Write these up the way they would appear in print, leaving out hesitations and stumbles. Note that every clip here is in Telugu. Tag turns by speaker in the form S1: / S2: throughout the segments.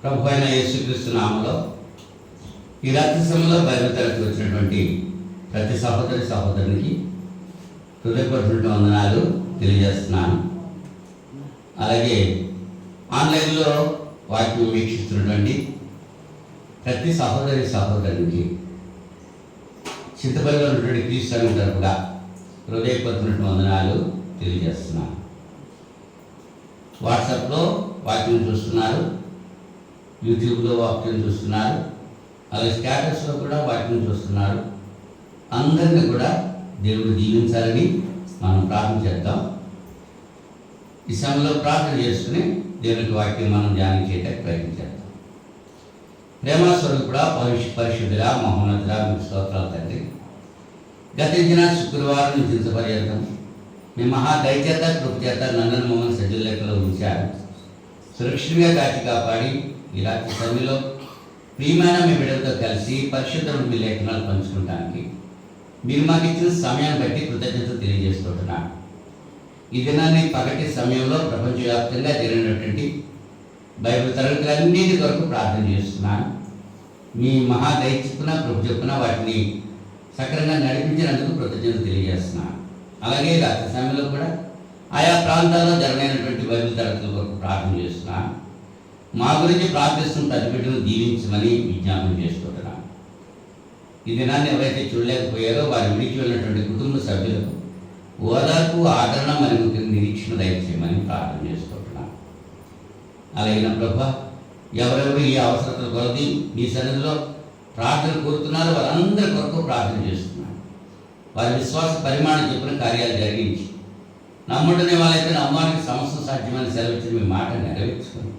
S1: ప్రభు అయిన యేసుక్రీస్తు నామములో ఈ రాత్రి సమయంలో బైబిల్ తరగతికి వచ్చినటువంటి ప్రతి సహోదరునికి హృదయపూర్వక వందనాలు తెలియజేస్తున్నాను. అలాగే ఆన్లైన్లో వాక్యం వీక్షిస్తున్నటువంటి ప్రతి సహోదరునికి చింతపల్లిలో ఉన్నటువంటి క్రీస్తు సంఘం తరపుగా హృదయపూర్వక వందనాలు తెలియజేస్తున్నాను. వాట్సాప్లో వాక్యం చూస్తున్నారు, యూట్యూబ్లో వాక్యం చూస్తున్నారు, అలాగే స్టేటస్లో కూడా వాక్యం చూస్తున్నారు. అందరినీ కూడా దేవుడు దీవించాలని మనం ప్రార్థన చేద్దాం. ఈ సమయంలో ప్రార్థన చేసుకుని దేవునికి వాక్యం మనం ధ్యానం చేయడానికి ప్రయత్నం చేద్దాం. ప్రేమస్వరూపుడా పరిశుద్ధుడా మహోన్నతుడా మీకు స్తోత్రాలు తండ్రి. గతించిన శుక్రవారం నుంచి ఇంత పర్యంతం మీ మహా దయచేత కృపచేత నన్ను మమ్మల్ని సజ్జల లెక్కలో ఉంచారు. సురక్షితంగా కాచి కాపాడి ఈ రాత్రి సమయంలో ప్రియమైన మీ బిడ్డలతో కలిసి పరిశుద్ధమైన మీ లేఖనాలు పంచుకుంటానికి మీరు మాకు ఇచ్చిన సమయాన్ని బట్టి కృతజ్ఞత తెలియజేసుకుంటున్నాను. ఈ దినాన్ని పగటి సమయంలో ప్రపంచవ్యాప్తంగా జరిగినటువంటి బైబిల్ తరగతులన్నింటి కొరకు ప్రార్థన చేస్తున్నాను. మీ మహా దయ చెప్పున కృప చెప్పున వాటిని సక్రంగా నడిపించినందుకు కృతజ్ఞత తెలియజేస్తున్నాను. అలాగే రాత్రి సమయంలో కూడా ఆయా ప్రాంతాల్లో జరగనటువంటి బైబిల్ తరగతుల కొరకు ప్రార్థన చేస్తున్నాను. మా గురించి ప్రార్థిస్తున్న ప్రతి బిడ్డను దీవించమని విజ్ఞాపన చేసుకుంటున్నాను. ఈ దినాన్ని ఎవరైతే చూడలేకపోయారో వారు విడిచి వెళ్ళినటువంటి కుటుంబ సభ్యులకు ఓదార్పు, ఆదరణ మరియు నిరీక్షణ దయచేయమని ప్రార్థన చేసుకుంటున్నాను. అలాగే ప్రభా, ఎవరెవరు ఈ అవసరతల కొలది మీ సన్నిధిలో ప్రార్థన కోరుతున్నారో వారందరి కొరకు ప్రార్థన చేస్తున్నాను. వారి విశ్వాస పరిమాణం చెప్పిన కార్యాలు జరిగించి నమ్ముడనే వాళ్ళైతే నమ్మానికి సమస్త సాధ్యమని సెలవిచ్చిన మీ మాట నెరవేర్చుకొని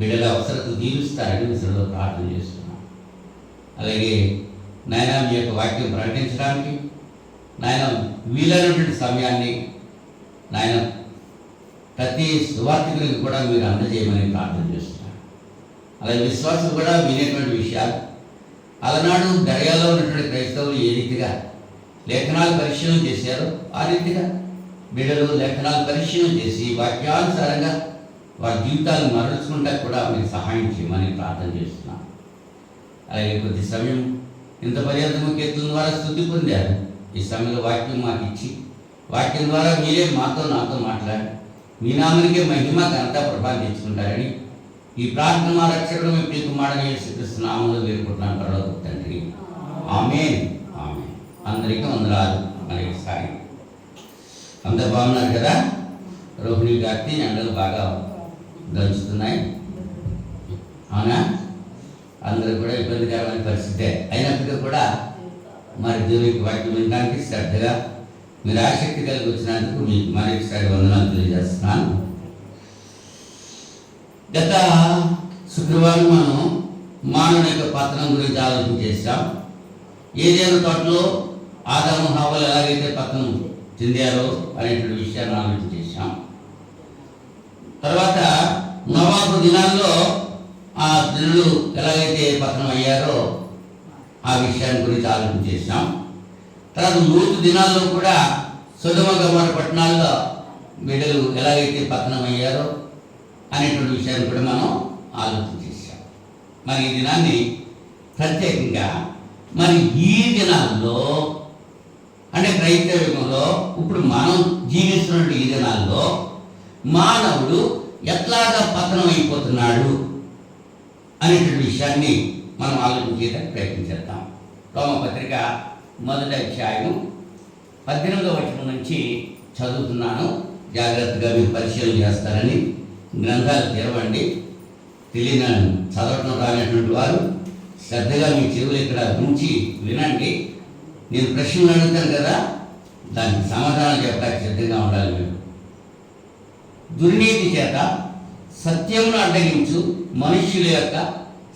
S1: బిడ్డల అవసరతలు తీరుస్తారని విషయంలో ప్రార్థన చేస్తున్నాను. అలాగే నాయన మీ యొక్క వాక్యం ప్రకటించడానికి నాయన వీలైనటువంటి సమయాన్ని నాయన ప్రతి సువార్థికునికి కూడా మీరు అందజేయమని ప్రార్థన చేస్తున్నాను. అలాగే విశ్వాసం కూడా వినేటువంటి విషయాలు అలనాడు దర్యాలో ఉన్నటువంటి క్రైస్తవులు ఏ రీతిగా లేఖనాలు పరిశీలన చేశారో ఆ రీతిగా బిడ్డలు లేఖనాలు పరిశీలన చేసి వాక్యానుసారంగా వారి జీవితాలను మరల్చుకుంటా కూడా మీరు సహాయం చేయమని ప్రార్థన చేస్తున్నాను. అలాగే కొద్ది సమయం ఇంత పర్యంతము కీర్తన ద్వారా స్తుతి పొందారు. ఈ సమయంలో వాక్యం మాకు ఇచ్చి వాక్యం ద్వారా మీరే నాతో మాట్లాడి మీ నామనికే మహిమ ఘనత ప్రభావం తెచ్చుకుంటారని ఈ ప్రార్థన మా రక్షకుడు మీ ప్రియ కుమారుడైన యేసుక్రీస్తు నామములో వేడుకుంటున్నాను పరలోక తండ్రి. ఆమేన్. ఆమేన్. అందరికీ వందనాలు. మరొకసారి అందరు బాగున్నారు కదా? రోహిణి గారికి ఎండలు బాగా దంచుతున్నాయి, అవునా? అందరూ కూడా ఇబ్బందికరమైన పరిస్థితే అయినప్పటికీ కూడా మరి దేవునికి వాక్యం వినడానికి శ్రద్ధగా మీరు ఆసక్తి కలిగి వచ్చినందుకు మీకు మరొకసారి వందనాలు తెలియజేస్తున్నాను. గత శుక్రవారం మనం మానవుని యొక్క పతనం గురించి ఆలోచన చేశాం. ఏదైనా తోటలో ఆదాము హవ్వలు ఎలాగైతే పతనం చెందారో అనేటువంటి విషయాన్ని ఆలోచన చేశాం. తర్వాత నోవాహు దినాల్లో ఆ జనులు ఎలాగైతే పతనం అయ్యారో ఆ విషయాన్ని గురించి ఆలోచన చేశాం. తర్వాత లూతు దినాల్లో కూడా సొదొమ గొమొర్రా పట్టణాల్లో బిడ్డలు ఎలాగైతే పతనం అయ్యారో అనేటువంటి విషయాన్ని కూడా మనం ఆలోచన చేశాం. మరి ఈ దినాన్ని ప్రత్యేకంగా మరి ఈ దినాల్లో అంటే క్రైస్తవ యుగంలో ఇప్పుడు మనం జీవిస్తున్న ఈ దినాల్లో మానవుడు ఎట్లాగా పతనం అయిపోతున్నాడు అనేటువంటి విషయాన్ని మనం ఆలోచన చేయడానికి ప్రయత్నం చేద్దాం. రోమపత్రిక 1వ అధ్యాయం 18వ వచనం నుంచి చదువుతున్నాను. జాగ్రత్తగా మీరు పరిశీలన చేస్తారని గ్రంథాలు తెరవండి. తెలియని చదవటం రానటువంటి వారు శ్రద్ధగా మీ చెవులు ఇక్కడ ఉంచి వినండి. నేను ప్రశ్నలు అడుగుతాను కదా, దానికి సమాధానం చెప్పడానికి సిద్ధంగా ఉండాలి. మీరు దుర్నీతి చేత సత్యమును అడ్డగించు మనుష్యుల యొక్క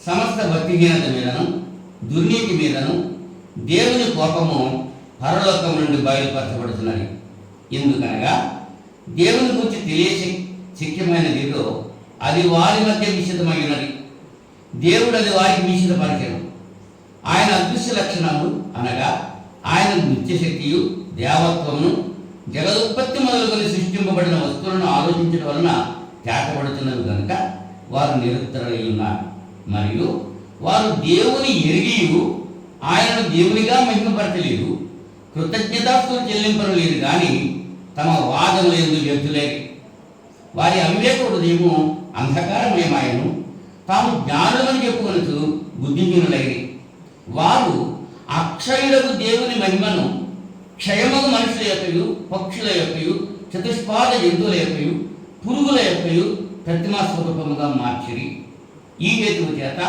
S1: సమస్త భక్తిహీనత మీదను దుర్నీతి మీదను దేవుని కోపము పరలోకం నుండి బయలుపరచబడుతున్నది. ఎందుకనగా దేవుని గురించి శక్యమైనది ఏదో అది వారి మధ్య నిషిద్ధమైనది. దేవుడు అది వారికి నిషిద్ధపరిచను. ఆయన అదృశ్య లక్షణాలు అనగా ఆయన నిత్యశక్తియు దేవత్వమును జగదుత్పత్తి మొదలుకొని సృష్టింపబడిన వస్తువులను ఆలోచించడం వలన చేతబడుతున్నవి కనుక వారు నిరుత్తరులై ఉన్నారు. మరియు వారు దేవుని ఎరిగి ఆయనను దేవునిగా మహిమపరచలేదు, కృతజ్ఞతాస్తులు చెల్లింపలేదు, కానీ తమ వాదములు ఎందుకు వ్యక్తులేరు. వారి అవివేక హృదయము అంధకారమయమాయను, తాము జ్ఞానులని చెప్పుకొనుచు బుద్ధిహీనులైరి. వారు అక్షయులకు దేవుని మహిమను క్షయమగు మనుషుల యొక్కయు, పక్షుల యొక్కయు, చతుష్పాద జంతువుల యొక్కయు, పురుగుల యొక్కయు ప్రతిమా స్వరూపముగా మార్చిరి. ఈ హేతువు చేత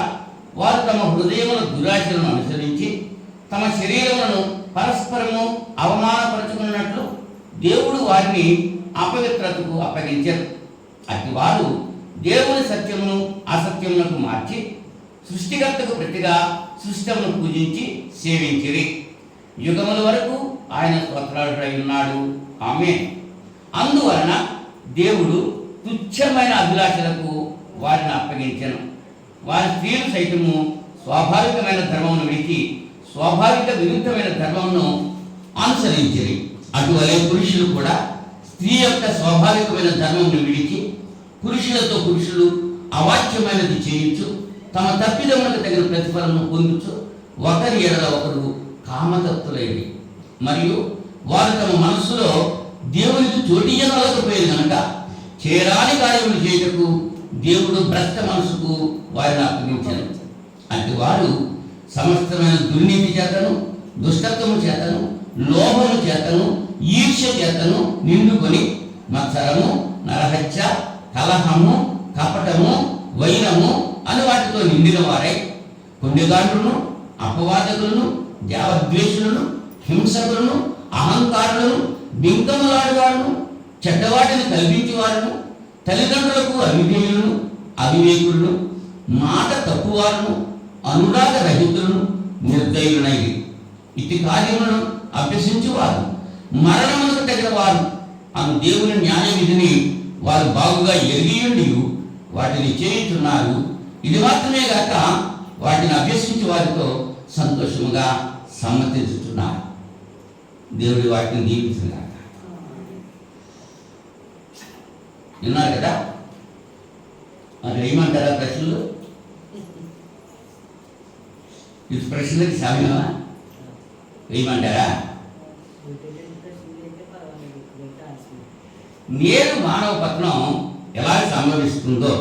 S1: వారు తమ హృదయముల దురాశలను అనుసరించి తమ శరీరములను పరస్పరము అవమానపరచుకున్నట్లు దేవుడు వారిని అపవిత్రతకు అప్పగించారు. అట్టి వారు దేవుని సత్యమును అసత్యములకు మార్చి సృష్టికర్తకు ప్రతిగా సృష్టమును పూజించి సేవించిరి. యుగముల వరకు ఆయన స్తోత్రాలుడై ఉన్నాడు. ఆమేన్. అందువలన దేవుడు తుచ్చమైన అభిలాషలకు వారిని అప్పగించెను. వారి స్త్రీలు సైతము స్వాభావికమైన ధర్మమును విడిచి స్వాభావిక విరుద్ధమైన ధర్మమును అనుసరించిరి. అటువలే పురుషులు కూడా స్త్రీ యొక్క స్వాభావికమైన ధర్మమును విడిచి పురుషులతో పురుషులు అవాచ్యమైనది చేయించు తమ తప్పిదములకు తగిన ప్రతిఫలము పొందుచు ఒకరి ఎడల ఒకరు కామతత్తులైరి. మరియు వారు తమ మనస్సులో దేవునికి చోటియనలేకపోయేది కనుక చేరాని కార్యములు చేయుటకు దేవుడు భ్రష్ట మనసుకు వారిని అప్పగించారు. అటు వారు సమస్తమైన దుర్నీతి చేతను, దుష్టత్వము చేతను, లోభము చేతను, ఈర్ష్య చేతను నిండుకొని మత్సరము, నరహత్య, కలహము, కపటము, వైరము అని వాటితో నిండిన వారై పుణ్యగాండ్రులను, అపవాదకులను, దేవద్వేషులను, హింసకులను, అహంకారులను, బింకములాడువారును, చెడ్డవాటిని కల్పించేవారును, తల్లిదండ్రులకు అవిధేయులను, అవివేకులను, మాట తప్పువారును, అనురాగ రహితులను, నిర్దయులైన ఇటు కార్యములను అభ్యసించువారు మరణములకు తగిన వారు అను దేవుని న్యాయ విధిని వారు బాగుగా ఎరిగియుండి వాటిని చేయుచున్నారు. ఇది మాత్రమే గాక వాటిని అభ్యసించి వారితో సంతోషముగా సమ్మతించుతున్నారు. దేవుడి వాటిని దీవించుగాక. విన్నారు కదా? మరి ఏమంటారా ప్రశ్నలు? ఇది ప్రశ్నలకి సమయమా? ఏమంటారా? నేడు మానవ పతనం ఎలా సంభవిస్తుందో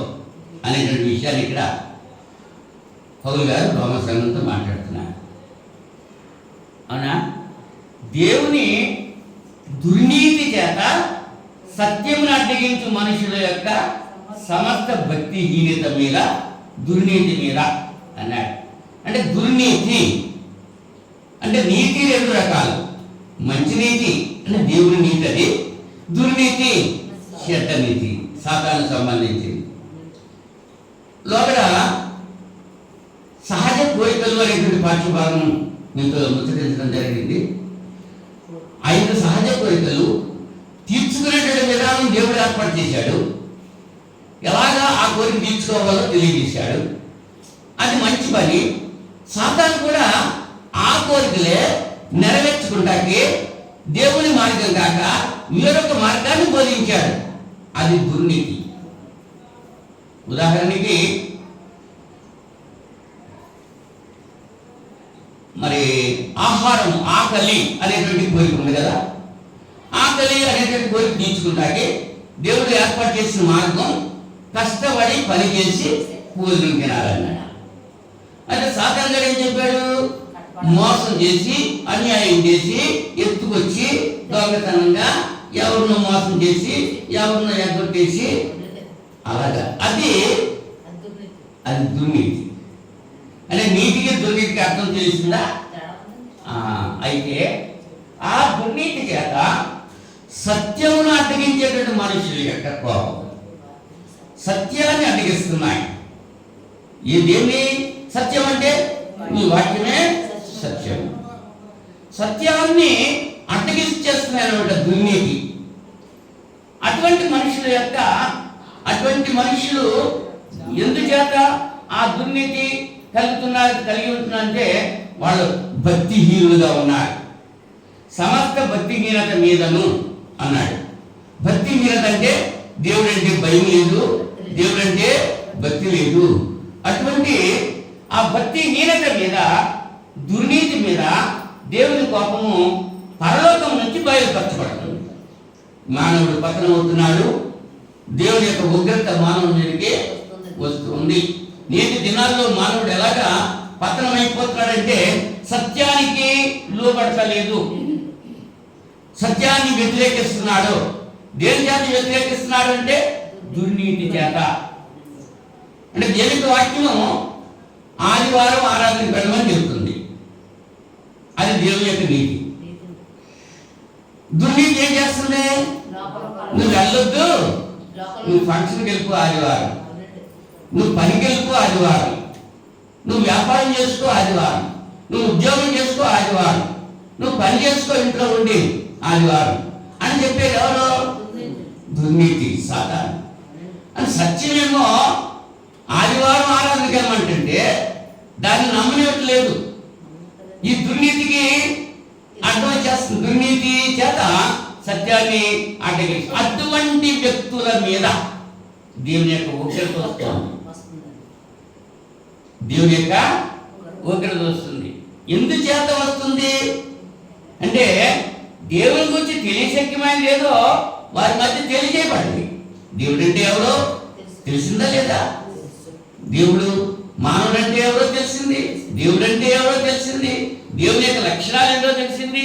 S1: అనేటువంటి విషయాన్ని ఇక్కడ పౌలు గారు రోమ సంఘంతో మాట్లాడుతున్నారు. అవునా? దేవుని దుర్నీతి చేత సత్యమును అడ్డగించు మనుషుల యొక్క సమస్త భక్తిహీనత మీద, దుర్నీతి మీద అన్నాడు. అంటే దుర్నీతి అంటే నీతి రెండు రకాలు. మంచి నీతి అంటే దేవుని నీతి, అది. దుర్నీతి చెడ్డ నీతి, సాతాను సంబంధించింది. లోపల సహజ కోరికలు అనేటువంటి పాఠ్యభాగం మీతో ముచ్చటించడం జరిగింది. 5 సహజ కోరికలు తీర్చుకునేటువంటి విధానం దేవుడు ఏర్పాటు చేశాడు. ఎలాగా ఆ కోరిక తీర్చుకోవాలో తెలియజేశాడు. అది మంచి పని. సాతాను కూడా ఆ కోరికలే నెరవేర్చుకుంటాకి దేవుని మార్గం కాక వేరొక మార్గాన్ని బోధించాడు. అది దుర్నీతి. ఉదాహరణకి మరి ఆహారం, ఆకలి అనేటువంటి కోరిక ఉంది కదా. ఆకలి అనేటువంటి కోరిక తీర్చుకుంటాకి దేవుడు ఏర్పాటు చేసిన మార్గం కష్టపడి పని చేసి భోజనం తినాలన్నాడు. అంటే సాతాను గారు ఏం చెప్పాడు? మోసం చేసి, అన్యాయం చేసి, ఎత్తుకొచ్చి దొంగతనంగా ఎవరినో మోసం చేసి, ఎవరినో ఎగ్గొట్టేసి, అలాగా అది దుర్నీతి. అంటే నీతికి దుర్నీతికి అర్థం తెలిసిందా? అయితే ఆ దుర్నీతి చేత సత్యమును అడ్డగించేటువంటి మనుషుల యొక్క కోపం సత్యాన్ని అడ్డగిస్తున్నాయి. ఇదేమి సత్యం అంటే? నీ వాక్యమే సత్యం. సత్యాన్ని అడ్డగిచ్చేస్తున్నాయన్నమాట దుర్నీతి. అటువంటి మనుషులు ఎందుచేత ఆ దుర్నీతి కలిగి ఉంటున్నారంటే వాళ్ళు భక్తిహీనులుగా ఉన్నారు. సమస్త భక్తిహీనత మీదను అన్నాడు. భక్తిహీనత అంటే దేవుడంటే భయం లేదు, దేవుడంటే భక్తి లేదు. అటువంటి ఆ భక్తిహీనత మీద, దుర్నీతి మీద దేవుని కోపము పరలోకం నుంచి బయలుపరచబడుతుంది. మానవుడు పతనమవుతున్నాడు, దేవుని యొక్క ఉగ్రత మానవుడి మీదకి వస్తుంది. నేటి దినాల్లో మానవుడు ఎలాగా పతనమైపోతున్నాడంటే సత్యానికి లోబడతలేదు, సత్యాన్ని వ్యతిరేకిస్తున్నాడు. దేని చేత వ్యతిరేకిస్తున్నాడు అంటే దుర్నీతి చేత. అంటే దేవుని వాక్యం ఆదివారం ఆరాధన పెట్టమని చెబుతుంది, అది దేవుని యొక్క నీతి. దుర్నీతి ఏం చేస్తుంది? నువ్వు వెళ్ళొద్దు, నువ్వు ఫంక్షన్కి వెళ్ళిపో ఆదివారం, నువ్వు పనికి వెళ్ళిపో ఆదివారం, నువ్వు వ్యాపారం చేసుకో ఆదివారం, నువ్వు ఉద్యోగం చేసుకో ఆదివారం, నువ్వు పని చేసుకో ఇంట్లో ఉండి ఆదివారం అని చెప్పేది ఎవరు? దుర్నీతి, సాతాను. అని సత్యమేమో ఆదివారం ఆరాధనకి వెళ్ళమంటే దాన్ని నమ్మనివ్వట్లేదు. ఈ దుర్నీతికి అడ్డం చేస్తుంది, దుర్నీతి చేత సత్యాన్ని అడ్డగిస్తుంది. అటువంటి వ్యక్తుల మీద దేవుని యొక్క ఉగ్రత వస్తుంది, దేవుని యొక్క ఉగ్రత వస్తుంది. ఎందుచేత వస్తుంది అంటే దేవుని గురించి తెలియశక్యమైనది ఏదో వారి మధ్య తెలియజేయబడింది. దేవుడు అంటే ఎవరో తెలిసిందా లేదా? దేవుడు మానవుడు అంటే ఎవరో తెలిసింది, దేవుడు అంటే ఎవరో తెలిసింది, దేవుని యొక్క లక్షణాలు ఏంటో తెలిసింది.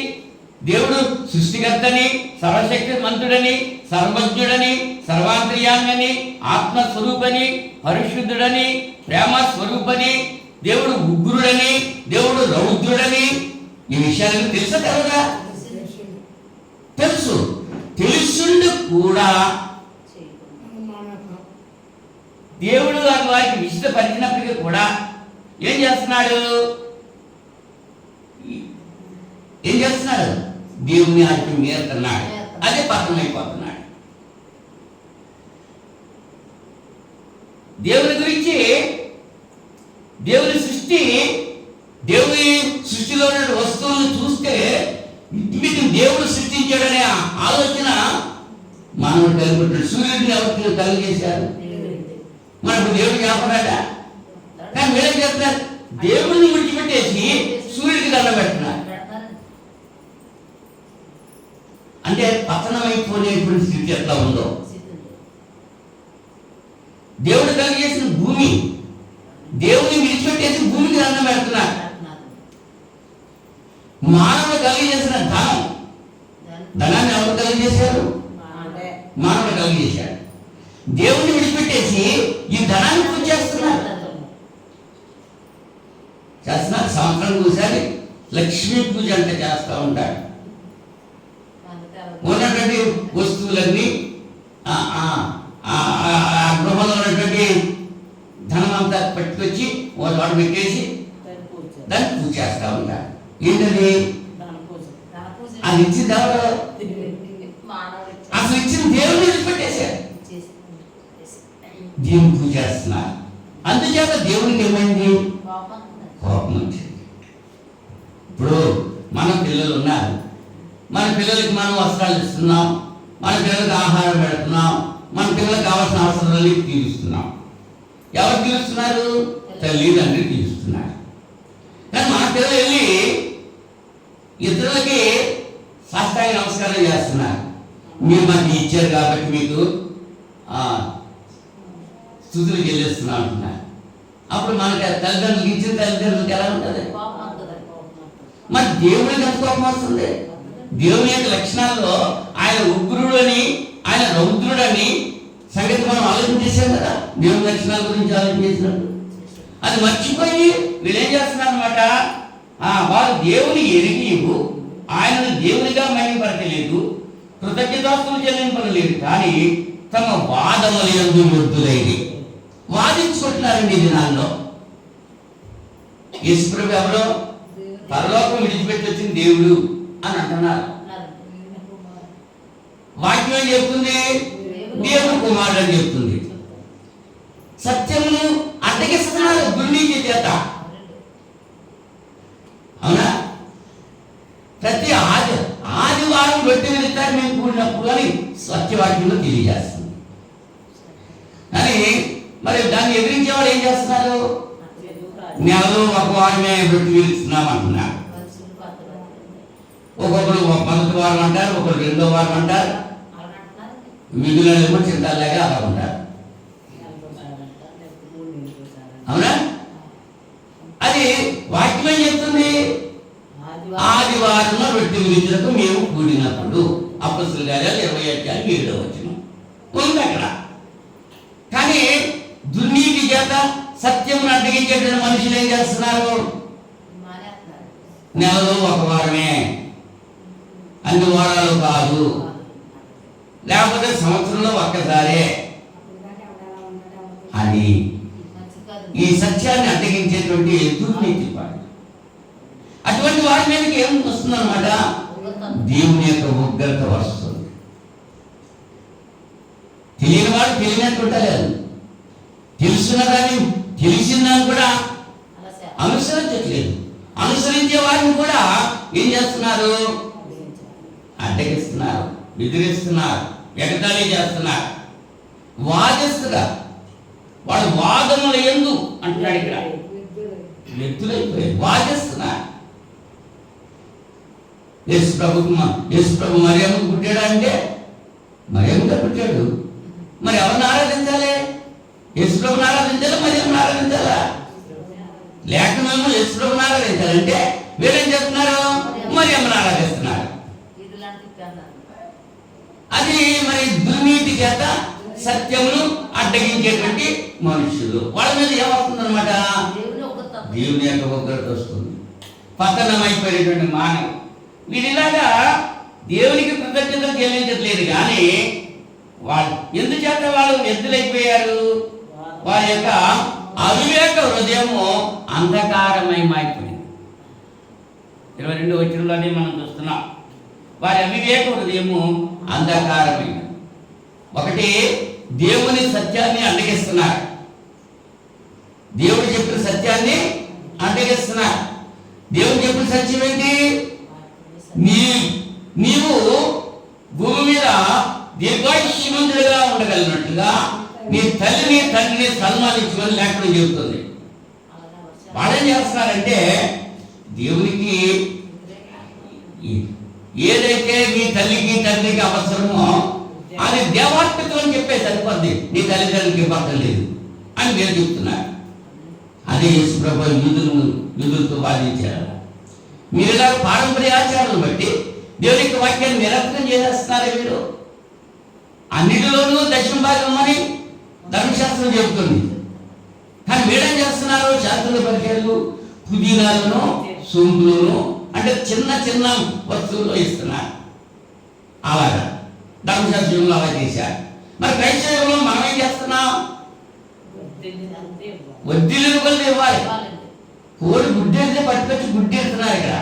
S1: దేవుడు సృష్టికర్తని, సర్వశక్తిమంతుడని, సర్వజ్ఞుడని, సర్వాంతర్యామని, ఆత్మస్వరూపని, పరిశుద్ధుడని, ప్రేమ స్వరూపని, దేవుడు ఉగ్రుడని, దేవుడు రౌద్రుడని, ఈ విషయాలను తెలుసా కదా? తెలుసు. తెలుసుండి కూడా దేవుడు వారికి విశుద్ధపరిచినప్పటికీ కూడా ఏం చేస్తున్నాడు? దేవుని ఆజ్ఞ మీరుతున్నాడు, అదే పతనమైపోతున్నాడు. దేవుని గురించి, దేవుని సృష్టి, దేవుని సృష్టిలో ఉన్న వస్తువులను చూస్తే వీటిని దేవుడు సృష్టించాడనే ఆలోచన మానవుడు కలుగుతాడు. సూర్యుడిని ఎవరికి కలిగేశారు? మనకు దేవుడు జ్ఞాపకాట. కానీ వీళ్ళేం చేస్తున్నారు? దేవుడిని విడిచిపెట్టేసి సూర్యుడికి దండం పెడుతున్నారు. అంటే పతనమైపోయినటువంటి స్థితి ఎట్లా ఉందో. దేవుడు కలిగేసిన భూమి, దేవుని విడిచిపెట్టేసి భూమికి దండం పెడుతున్నారు. మానవుడు కలిగేసిన ధనం, ధనాన్ని ఎవరు కలిగేశారు? మానవుడు కలిగేశాడు. దేవుని విడిచిపెట్టేసి ఈ ధనాన్ని పూజ చేస్తున్నారు. సంవత్సరం ఒకసారి లక్ష్మీ పూజ అంటే చేస్తూ ఉంటాడు. ఉన్నటువంటి వస్తువులన్నీ గృహంలో ఉన్నటువంటి ధనం అంతా పట్టుకొచ్చి వాడు పెట్టేసి దాన్ని పూజ చేస్తూ ఉంటాడు. ఏంటది? అది ఇచ్చింది ఎవరు? అసలు ఇచ్చిన దేవుని విడిచిపెట్టేశారు, దేవుని పూజ చేస్తున్నారు. అందుచేత దేవునికి ఏమైంది? కోపం వచ్చింది. ఇప్పుడు మన పిల్లలు ఉన్నారు, మన పిల్లలకి మనం వస్త్రాలు ఇస్తున్నాం, మన పిల్లలకి ఆహారం పెడుతున్నాం, మన పిల్లలకు కావాల్సిన అవసరాలన్నీ తీరుస్తున్నాం. ఎవరు తీరుస్తున్నారు? తల్లిదండ్రులు తీరుస్తున్నారు. కానీ మన పిల్లలు వెళ్ళి ఇతరులకి సాష్టాంగ నమస్కారం చేస్తున్నారు. మీరు మాకు ఇచ్చారు కాబట్టి మీకు స్థుతులు చెల్లిస్తున్నాం అంటున్నారు. అప్పుడు మనకి తల్లిదండ్రులకు ఇచ్చిన తల్లిదండ్రులకు ఎలా ఉంటుంది? మరి దేవుడికి ఎంత కోపం వస్తుంది? దేవుని యొక్క లక్షణాల్లో ఆయన ఉగ్రుడు అని, ఆయన రౌద్రుడని సంగతి మనం ఆలోచన చేశాం కదా. దేవుని లక్షణాల గురించి ఆలోచన చేసినప్పుడు అది మర్చిపోయి వీళ్ళేం చేస్తున్నారు అనమాట. వారు దేవుని ఎరిగి ఆయనను దేవునిగా మహిమపరచలేదు, కృతజ్ఞతాస్తులు చెల్లింపలేదు, కానీ తమ వాదములు యందు వృద్ధులైంది. వాదించుకుంటున్నారండి ఈ దినాల్లో. యేసుప్రభు ఎవరో పరలోకం విడిచిపెట్టి వచ్చిన దేవుడు అని అంటున్నారు. వాక్యం ఏం చెప్తుంది? దేవుడు కుమారుడు అని చెప్తుంది. సత్యమును అడ్డగిస్తున్నారు దుర్నీతి చేత. అవునా? ప్రతి ఆదివారం రొట్టె వెళ్తారు మేము కూడినప్పుడు అని సత్యవాక్యంలో తెలియజేస్తుంది. కానీ మరి దాన్ని ఎదురు ఏం చేస్తున్నారు? నెలలో ఒక వారమే రొట్టె విరుస్తున్నాం అంటున్నారు. ఒక్కొక్కరు మొదటి వారం అంటారు, ఒకరు రెండో వారం అంటారు, మిగిలిన చింతలాగా అలా ఉంటారు. అవునా? అది వాక్యం ఏం చెప్తుంది? ఆదివారం రొట్టె విరుచులకు మేము కూడినప్పుడు. అపొస్తలుల కార్యాలు 21:7 ఉంది అక్కడ. కానీ దుర్నీతి చేత సత్యమును అడ్డగించేటువంటి మనుషులు ఏం చేస్తున్నారు? నెలలో ఒక వారమే, అన్ని వారాలు కాదు, లేకపోతే సంవత్సరంలో ఒక్కసారే అని ఈ సత్యాన్ని అడ్డగించేటువంటి దుర్నీతి వాడు. అటువంటి వారి మీదకి ఏం వస్తుందన్నమాట? దేవుని యొక్క ఉగ్రత వస్తుంది. తెలియని వాడు తెలియనట్టు ఉండలేదు, తెలుసున్న దాన్ని తెలిసిందని కూడా అనుసరించట్లేదు. అనుసరించే వారిని కూడా ఏం చేస్తున్నారు? అడ్డగిస్తున్నారు, బెదిరిస్తున్నారు, ఎగతాళి చేస్తున్నారు, వాదిస్తున్నారు. వాడు వాదముల యందు అంటున్నాడు ఇక్కడ, వ్యక్తులైపోయి వాదిస్తున్నారు. యేసు ప్రభు మరియమ్మ పుట్టాడా అంటే మరియమ్మగా పుట్టాడు. మరి ఎవరిని ఆరాధించాలి? యేసు ప్రభుని ఆరాధించాలా, మరియమ్మని ఆరాధించాలా? లేఖనంలో యేసు ప్రభుని ఆరాధించాలంటే వీరేం చేస్తున్నారు? మరియమ్మని ఆరాధిస్తున్నారు. అది మరి దుర్నీతి చేత సత్యమును అడ్డగించేటువంటి మనుషులు. వాళ్ళ మీద ఏమవుతుందన్నమాట? దేవుని యొక్క ఉగ్రత వస్తుంది. పతనమైపోయినటువంటి మానవం వీరిలాగా దేవునికి కృతజ్ఞతలు చెల్లించట్లేదు. కానీ వాళ్ళు ఎందుచేత వాళ్ళు ఎద్దులైపోయారు? వారి యొక్క అవివేక హృదయము అంధకారమయమైపోయింది. 22వ వచనంలోనే మనం చూస్తున్నాం. వారి అవివేక హృదయము అంధకారమైంది. ఒకటి, దేవుని సత్యాన్ని అడ్డగిస్తున్నారు. దేవుడు చెప్పిన సత్యాన్ని అడ్డగిస్తున్నారు. దేవుడు చెప్పిన సత్యం ఏంటి? నీవు భూమి మీద దీర్ఘాయుష్మంతుడిగా ఉండగలిగినట్లుగా నీ తల్లిని తండ్రిని సన్మానించమని లేఖనం చెబుతుంది. వాళ్ళేం చేస్తున్నారంటే దేవునికి ఏదైతే నీ తల్లికి తండ్రికి అవసరమో అది దేవాత్మకం అని చెప్పే సరిపోద్ది, నీ తల్లిదండ్రులకి ఇవ్వటం లేదు అని మీరు చెప్తున్నారు. అదే యేసు ప్రభు యూదులతో వాదించారు. మీరు ఇలా పారంపర్య ఆచారాలను బట్టి దేవుని యొక్క వాక్యాన్ని నిరర్థకం చేసేస్తున్నారు. మీరు అన్నిటిలోనూ దశమ భాగం అని ధర్మశాస్త్రం చెబుతుంది. కానీ మీరేం చేస్తున్నారు? శాస్త్రుల పరిచయాలు పుదీనాలను సోంపులను అంటే చిన్న చిన్న వస్తువుల్లో ఇస్తున్నారు. అలాగా ధర్మశాస్త్రంలో అలా చేశారు. మరి క్రైస్తవంలో మనం ఏం చేస్తున్నాం? వడ్డీలను కొద్ది ఇవ్వాలి. కోడి గుడ్డేస్తే పట్టుకొచ్చి గుడ్డేస్తున్నారు ఇక్కడ.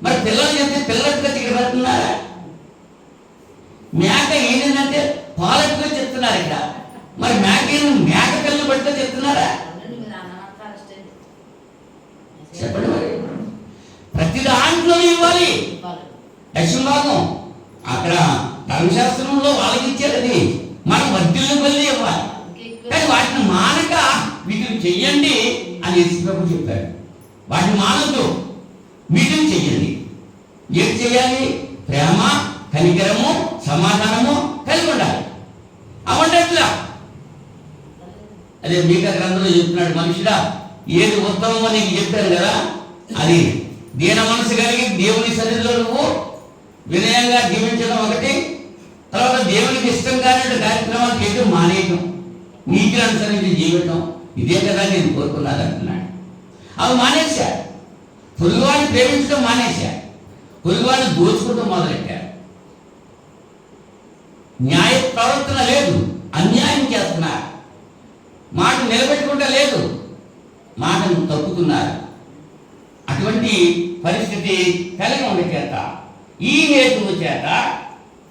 S1: మరి పిల్లలు చెప్తే పిల్లట్టుకొచ్చి ఇక్కడ పెడుతున్నారా? మేక ఏంటంటే పాలట్టుకొచ్చి చెప్తున్నారు ఇక్కడ. మరి మేక పిల్లలు పట్టుకొచ్చి చెప్తున్నారా? చెప్పండి. మరి ప్రతి దాంట్లో ఇవ్వాలి దశభాగం. అక్కడ ధర్మశాస్త్రంలో వాళ్ళకి ఇచ్చారు, అది మనం వడ్డీలను కొద్ది ఇవ్వాలి. కానీ వాటిని మానక వీటిని చెయ్యండి అని యేసు ప్రభు చెప్పారు. వాటిని మానద్దు, వీటిని చెయ్యండి. ఏది చెయ్యాలి? ప్రేమ, కనికరము, సమాధానము కలిగి ఉండాలి. అవంటట్లా అదే మీకా గ్రంథంలో చెప్తున్నాడు, మనుషుడా ఏది ఉత్తమమో నీకు చెప్పాను కదా, అది దీన మనసు కలిగి దేవుని సన్నిధిలో నువ్వు వినయంగా జీవించడం ఒకటి, తర్వాత దేవునికి ఇష్టం కాని కార్యక్రమాలు చేయడం మానేయటం, నీతిని అనుసరించి జీవితం, ఇదే కదా నేను కోరుకున్నాను అంటున్నాడు. అవి మానేశాడు. పొరుగువాడిని ప్రేమించడం మానేశాడు. పొరుగువాడిని దోచుకుంటూ మొదలెట్టాడు. న్యాయ ప్రవర్తన లేదు, అన్యాయం చేస్తున్నారు. మాట నిలబెట్టుకుంటా లేదు, మాటను తప్పుతున్నారు. అటువంటి పరిస్థితి కలిగి ఉండే చేత, ఈ హేతువు చేత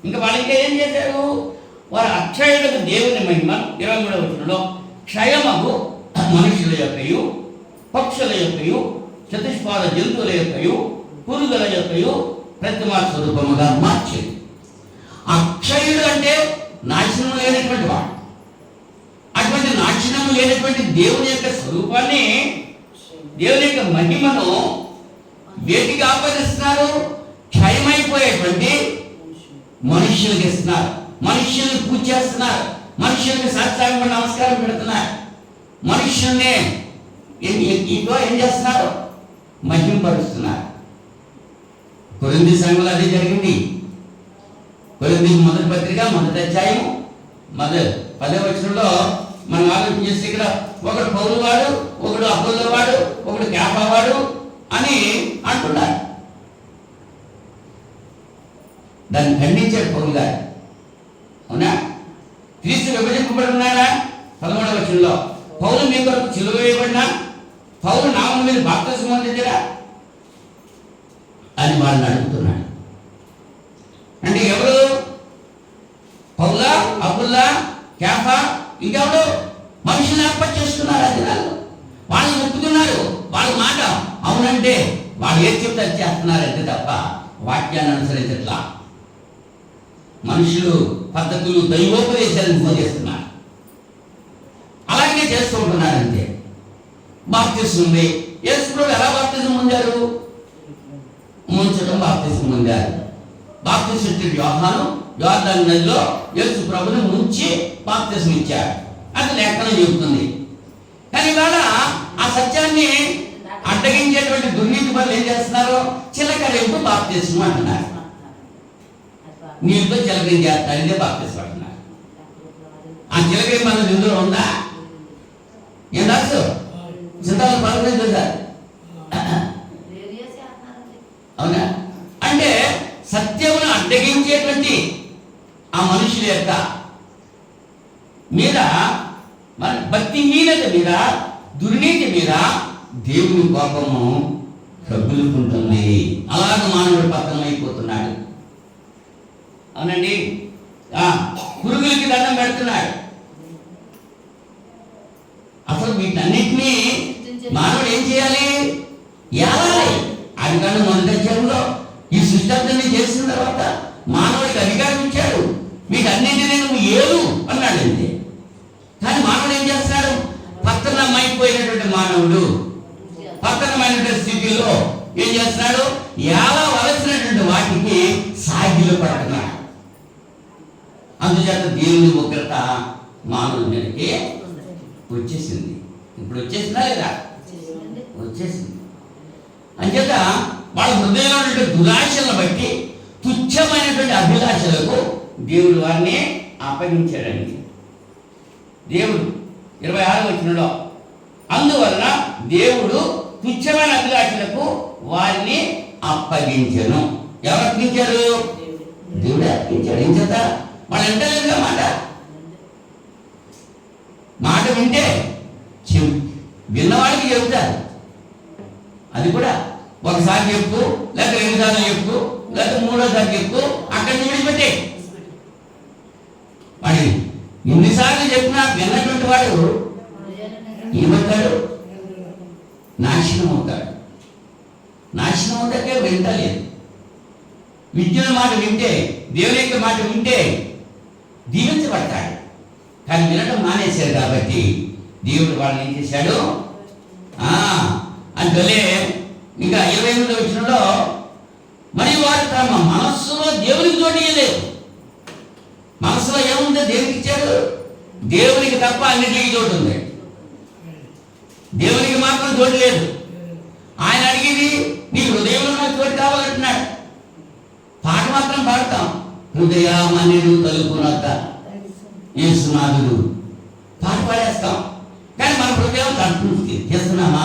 S1: ఇంకా వాళ్ళకి ఏం చేశారు? వారు అక్షయులకు దేవుని మహిమ 23వ వచనంలో క్షయమగు మనుషుల యొక్కయు పక్షుల యొక్కయు చతుష్పాద జంతువుల యొక్కయు పురుగుల యొక్కయు ప్రతిమా స్వరూపముగా మార్చేది. అక్షయుడు అంటే నాశనం లేనటువంటి వాడు. అటువంటి నాశనము లేనటువంటి దేవుని యొక్క స్వరూపాన్ని, దేవుని యొక్క మహిమను వేటికి ఆపరిస్తున్నారు? క్షయమైపోయేటువంటి మనుష్యులకు ఇస్తున్నారు. మనుష్యుల్ని పూజ చేస్తున్నారు. మనుష్యులకి సాష్టాంగ నమస్కారం పెడుతున్నారు. మనుష్యుల్ని ఇదో ఏం చేస్తున్నారు? మహింపరుస్తున్నారు. కొరింథీ సంఘంలో అదే జరిగింది. కొరింథీ మొదటి పత్రిక 1వ అధ్యాయం 10వ వచనంలో మనం ఆలోచన చేస్తే ఇక్కడ ఒకడు పౌలు వాడు, ఒకడు అపోల్లో వాడు, ఒకడు కేఫా వాడు అని అంటున్నారు. దాన్ని ఖండించాడు పౌలు గారు. అవునా? క్రీస్తు విభజింపబడున్నాడా? 13వ వచనంలో పౌలు మీ కొరకు సిలువ వేయబడినా, పౌలు నామం మీద బాప్తిస్మం పొందిందిరా అని వాళ్ళని అడుగుతున్నాడు. అంటే ఎవరు? పౌలా, అబుల్లా, కేఫా, ఇంకెవరు? మనుషులు ఏర్పాటు చేస్తున్నారు. ఆ దినాల్లో వాళ్ళు ఒప్పుతున్నారు. వాళ్ళ మాట అవునంటే వాళ్ళు ఏం చెప్తే చేస్తున్నారంటే తప్ప వాక్యాన్ని అనుసరించట్లా. మనుషులు పద్ధతులు, దైవోపదేశాలను బోధిస్తున్నారు. అలాగే చేస్తూ ఉంటున్నారంటే బాప్తిస్మం ఉంది. యేసు ప్రభు ఎలా బాప్తిస్మం పొందారు? ముంచడం బాప్తిస్మం పొందారు. బాప్తిస్మం యోహాను యోర్దాను నదిలో యేసు ప్రభుని ముంచి బాప్తిస్మం ఇచ్చారు. అది లేఖనం చెబుతుంది. కానీ ఇవాళ ఆ సత్యాన్ని అడ్డగించేటువంటి దుర్నీతి పనులు ఏం చేస్తున్నారు? చిలకరింపు బాప్తిస్మం అంటున్నారు. నీళ్ళతో చిలకరింపు చేస్తారు. ఇదే బాప్తిస్మం అంటున్నారు. ఆ చిలకరింపు అన్నది ఇందులో ఉందా? ఏం రాసు చింతలు పలుకుని చూసారు. అవునా? అంటే సత్యమును అడ్డగించేటువంటి ఆ మనుషుల యొక్క మీద, మన భక్తి మీనత మీద, దుర్నీతి మీద దేవుని కోపము కబులుకుంటుంది. అలాగ మానవుడు పతనమైపోతున్నాడు. అవునండి. పురుగులకి దండం పెడుతున్నాడు. అసలు వీటన్నిటినీ మానవుడు ఏం చేయాలి? ఏలాలి. అది కానీ మొదటి అధ్యాయంలో ఈ సృష్టి చేసిన తర్వాత మానవుడికి అధికారం ఇచ్చాడు. వీటన్నింటినీ నువ్వు ఏలు అన్నాడు అంతే. కానీ మానవుడు ఏం చేస్తున్నాడు? పతనమైపోయినటువంటి మానవుడు పతనమైనటువంటి స్థితిలో ఏం చేస్తున్నాడు? ఎలా వలసినటువంటి వాటికి సాగిలు పడుతున్నాడు. అందుచేత దేవుని ఉగ్రత మానవుడి మీదకి వచ్చేసింది. ఇప్పుడు వచ్చేసిందా లేదా? వచ్చేసింది. అంచేత వాళ్ళ హృదయంలో ఉన్నటువంటి దురాశలను బట్టి, తుచ్చమైనటువంటి అభిలాషలకు దేవుడు వారిని అప్పగించాడండి. దేవుడు 26వ వచనంలో అందువలన దేవుడు తుచ్చమైన అభిలాషలకు వారిని అప్పగించను. ఎవరు అప్పగించారు? దేవుడే అప్పగించాడు. ఏం చేత? వాళ్ళు ఎంటలేదుగా మాట వింటే విన్నవాడికి చెబుతారు. అది కూడా ఒకసారి చెప్పు, లేకపోతే 2 సార్లు చెప్పు, లేకపోతే 3వసారి చెప్పు, అక్కడి నుంచి విడిచిపెట్టే. వాడి ఎన్నిసార్లు చెప్పినా విన్నటువంటి వాడు ఏమవుతాడు? నాశనం అవుతాడు. నాశనం అవుతాకే వింటలేదు. విద్యుని మాట వింటే, దేవుని యొక్క మాట వింటే దీవించబడతాడు. కానీ వినడం మానేశారు కాబట్టి దేవుడు వాళ్ళని ఏం చేశాడు? అంటే ఇంకా 28వ వచనంలో మరి వారు తమ మనస్సులో దేవునికి చోటు ఇవ్వలేదు. మనసులో ఏముందో దేవునికి ఇచ్చాడు? దేవునికి తప్ప అన్నిటికీ చోటు ఉంది. దేవునికి మాత్రం చోటు లేదు. ఆయన అడిగేది నీ హృదయంలో నాకు చోటు కావాలంటున్నాడు. పాట మాత్రం పాడతాం. హృదయమనిడు తలుపునొద్ద యేసునాథుడు పాట పాడేస్తాం. కానీ మన హృదయం తలుపు తీస్తున్నామా?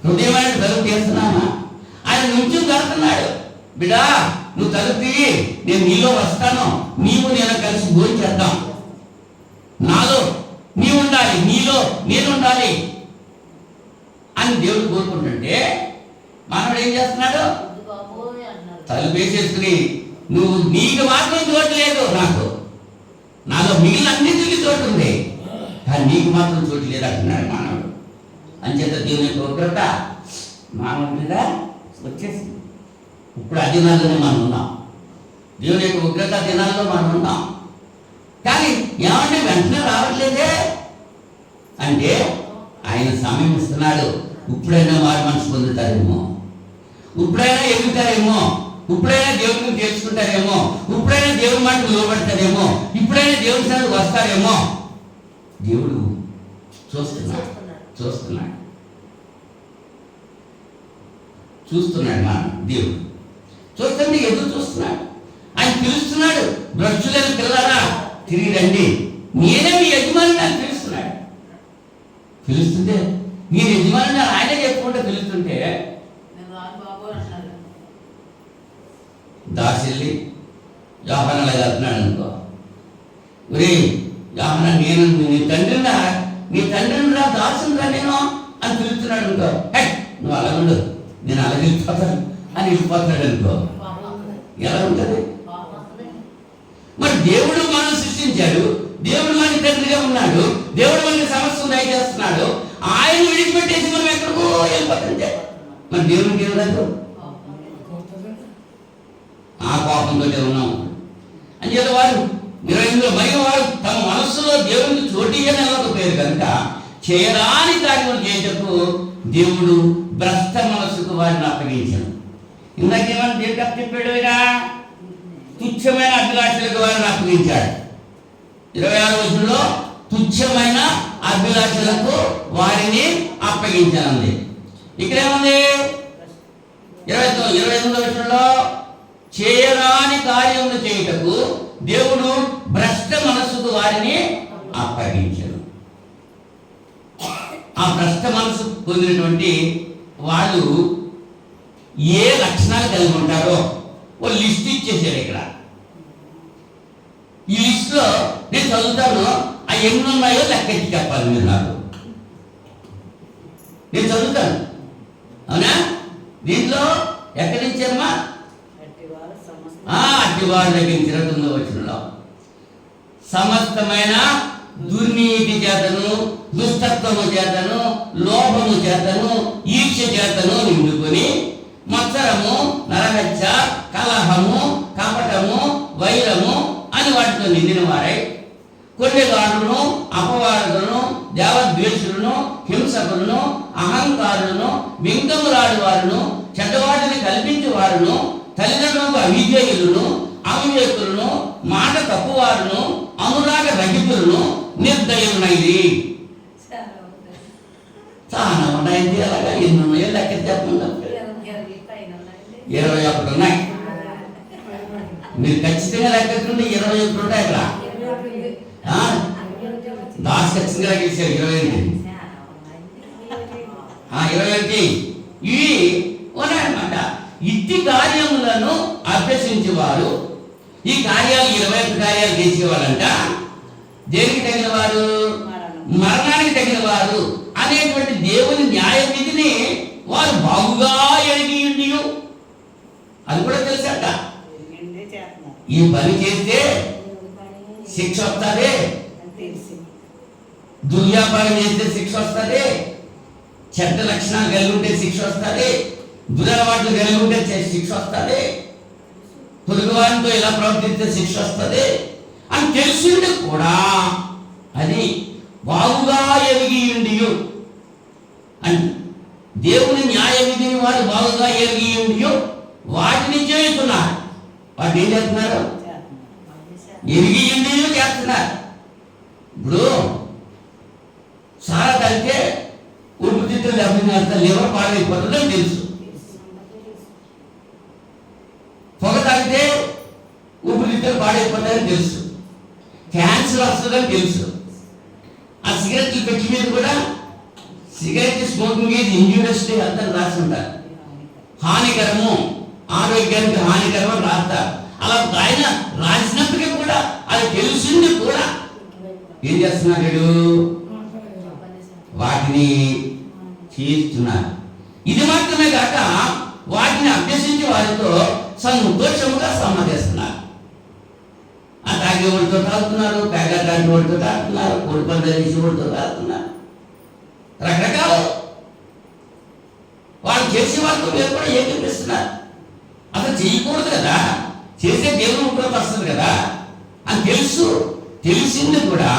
S1: హృదయం అనేది తలుపు తీస్తున్నామా? ఆయన నుంచి తడుతున్నాడు. బిడా నువ్వు తలుపు తీయి, నేను నీలో వస్తాను, నీవు నేను కలిసి భోజనం చేద్దాం. నాలో నీ ఉండాలి, నీలో నేను ఉండాలి అని దేవుడు కోరుకుంటుంటే మనవాడు ఏం చేస్తున్నాడు? తలుపు వేసేసుకుని నువ్వు నీకు మాత్రం చోటు లేదు, నాలో మిగిలిన అన్నింటికి చోటు ఉంది, కానీ నీకు మాత్రం చోటు లేదు అంటున్నాడు మానవుడు. అంచేత దేవుని యొక్క ఉగ్రత మానవుడి మీద వచ్చేసింది. ఇప్పుడు ఆ దినాల్లోనే మనం ఉన్నాం. దేవుని యొక్క ఉగ్రత దినాల్లో మనం ఉన్నాం. కానీ ఏమంటే వెంటనే రావట్లేదే. అంటే ఆయన సమయం ఇస్తున్నాడు. ఇప్పుడైనా వారు మనసు పొందుతారేమో, ఇప్పుడైనా ఎదుగుతారేమో, ఇప్పుడైనా దేవుడిని తెలుసుకుంటారేమో, ఇప్పుడైనా దేవుడి మాటకు లోబడతారేమో, ఇప్పుడైనా దేవుడి సన్నిధికి వస్తారేమో. దేవుడు చూస్తున్నాడు చూస్తున్నాడు చూస్తున్నాడు. మన దేవుడు చూస్తుంటే ఎదురు చూస్తున్నాడు. ఆయన పిలుస్తున్నాడు, భ్రష్టులైన పిల్లరా తిరిగి రండి, నేనే మీ యజమాని అని పిలుస్తున్నాడు. పిలుస్తుంటే మీరు యజమాని ఆయనే చెప్పుకుంటే పిలుస్తుంటే దాసిల్లి యోహాను అలాగే వెళ్తున్నాడు అనుకో, ఒరే యోహాను నేను నీ తండ్రిని రా దాసుని రా నేను అని పిలుస్తున్నాడు అనుకో, హే నువ్వు అలా ఉండు నేను అలా వెళ్ళిపోతాను అని వెళ్ళిపోతున్నాడు అనుకో, ఎలా ఉంటుంది? మరి దేవుడు మనం సృష్టించాడు, దేవుడు మనకి తండ్రిగా ఉన్నాడు, దేవుడు మనకి సమస్యను దయచేస్తున్నాడు. ఆయన విడిచిపెట్టేసి మనం ఎక్కడికో వెళ్ళిపోతుంటే మరి దేవుడికి ఏం రాదు? ఆ కోపంతో ఉన్నాం అని చెప్పి వారు నిర్వహించలో మరియు వారు తమ మనస్సులో దేవుడికి చోటీయని పేరు కనుక చేయరాని కార్యములు చేయటకు దేవుడు భ్రష్ట మనస్సుకు వారిని అప్పగించాడు. ఇందాకేమన్నా దేవుడు చెప్పాడుగా, తుచ్చమైన అభిలాషలకు వారిని అప్పగించాడు. 26వ వచనంలో తుచ్చమైన అభిలాషలకు వారిని అప్పగించానండి. ఇక్కడేముంది? 28వ వచనంలో చేయరాని కార్యములు చేయుటకు దేవుడు భ్రష్ట మనస్సుకు వారిని అప్పగించాడు. ఆ భ్రష్ట మనసు పొందినటువంటి వాళ్ళు ఏ లక్షణాలు కలిగి ఉంటారో ఓ లిస్ట్ ఇచ్చేసాడు. ఇక్కడ ఈ లిస్ట్ లో నేను చదువుతాను, ఆ ఎన్ని ఉన్నాయో లెక్కెత్తి చెప్పాలి మీరు నాకు. నేను చదువుతాను, అవునా? దీంట్లో ఎక్కడి నుంచమ్మా? అట్టివారి దగ్గర 29వ వచనంలో సమస్తమైన దుర్నీతి చేతను, దుష్టత్వము చేతను, లోభము చేతను, ఈర్ష్య చేతను నిండుకొని మత్సరము, నరహత్య, కలహము, కపటము, వైరము అని వాటితో నిండిన వారై కొన్నిగారులను, అపవాదులను, దేవద్వేషులను, హింసకులను, అహంకారులను, వింగములాడు వారును, చెడ్డవాటిని కల్పించే వారును, తల్లిదండ్రులకు అవిధేయులను, అవివేకులను, మాట తప్పువారును, అనురాగ రహితులను, నిర్దయులైది. చాలా ఉన్నాయండి. అలాగా ఎన్ని ఉన్నాయో లెక్క చెప్పండి. 21 ఉన్నాయి. మీరు ఖచ్చితంగా లెక్కండి. 21 ఉంటాయి అక్కడ. దాస్ ఖచ్చితంగా గెలిచారు 21. 21 ఇవి ఉన్నాయన్నమాట. ఇట్టి కార్యములను అభ్యసించేవారు, ఈ కార్యాలు 21 కార్యాలు చేసేవాళ్ళంట. దేనికి తగిన వారు? మరణానికి తగిన వారు అనేటువంటి దేవుని న్యాయ విధిని వారు బాగుగా ఎరిగి ఉండియు, అది కూడా తెలుసట. ఈ పని చేస్తే శిక్ష వస్తుంది, దుర్వ్యాపారం చేస్తే శిక్ష వస్తుంది, చెడ్డ లక్షణాలు కలిగి ఉంటే శిక్ష వస్తుంది, దురలవాట్లు కలిగి ఉంటే శిక్ష వస్తుంది, పొరుగువారితో ఎలా ప్రవర్తిస్తే శిక్ష వస్తుంది అని తెలిసి కూడా అది బాగుగా ఎరిగి ఉండియు అని దేవుని న్యాయ విధిని వారు బాగుగా ఎరిగి ఉండియు వాటిని చేస్తున్నారు. వాటిని ఏం చేస్తున్నారు? ఎరిగి ఉండియు చేస్తున్నారు. ఇప్పుడు సారా తాగితే ఊపిరితిత్తులు దెబ్బతినేస్తారు, లివర్ పాడైపోతుందని తెలుసు. పొగ తాగితే ఊపిరితిత్తులు పాడైపోతాయని తెలుసు, క్యాన్సర్ వస్తుందని తెలుసు. ఆ సిగరెట్లు పెట్టి మీద కూడా cigarette smoking is injurious to health అని రాసి ఉంటారు. హానికరము, ఆరోగ్యానికి హానికరం అని రాస్తారు. అలా ఆయన రాసినప్పటికీ కూడా అది తెలిసింది కూడా ఏం చేస్తున్నాడు? వాటిని చేస్తున్నారు. ఇది మాత్రమే కాక వాటిని అభ్యసించి వారితో సంతోషముగా సమ్మతిస్తున్నారు. ఆ తాగే వాడితో తాగుతున్నారు, పేగా తాగే వాడితో తాగుతున్నారు, కోడిపంద తీసి వాడితో తాగుతున్నారు, రకరకాలు వాళ్ళు చేసే వాళ్ళతో మీరు కూడా ఏం చూపిస్తున్నారు? అసలు చేయకూడదు కదా, చేసే దేవుడు కూడా వస్తుంది కదా అని తెలుసు. తెలిసింది కూడా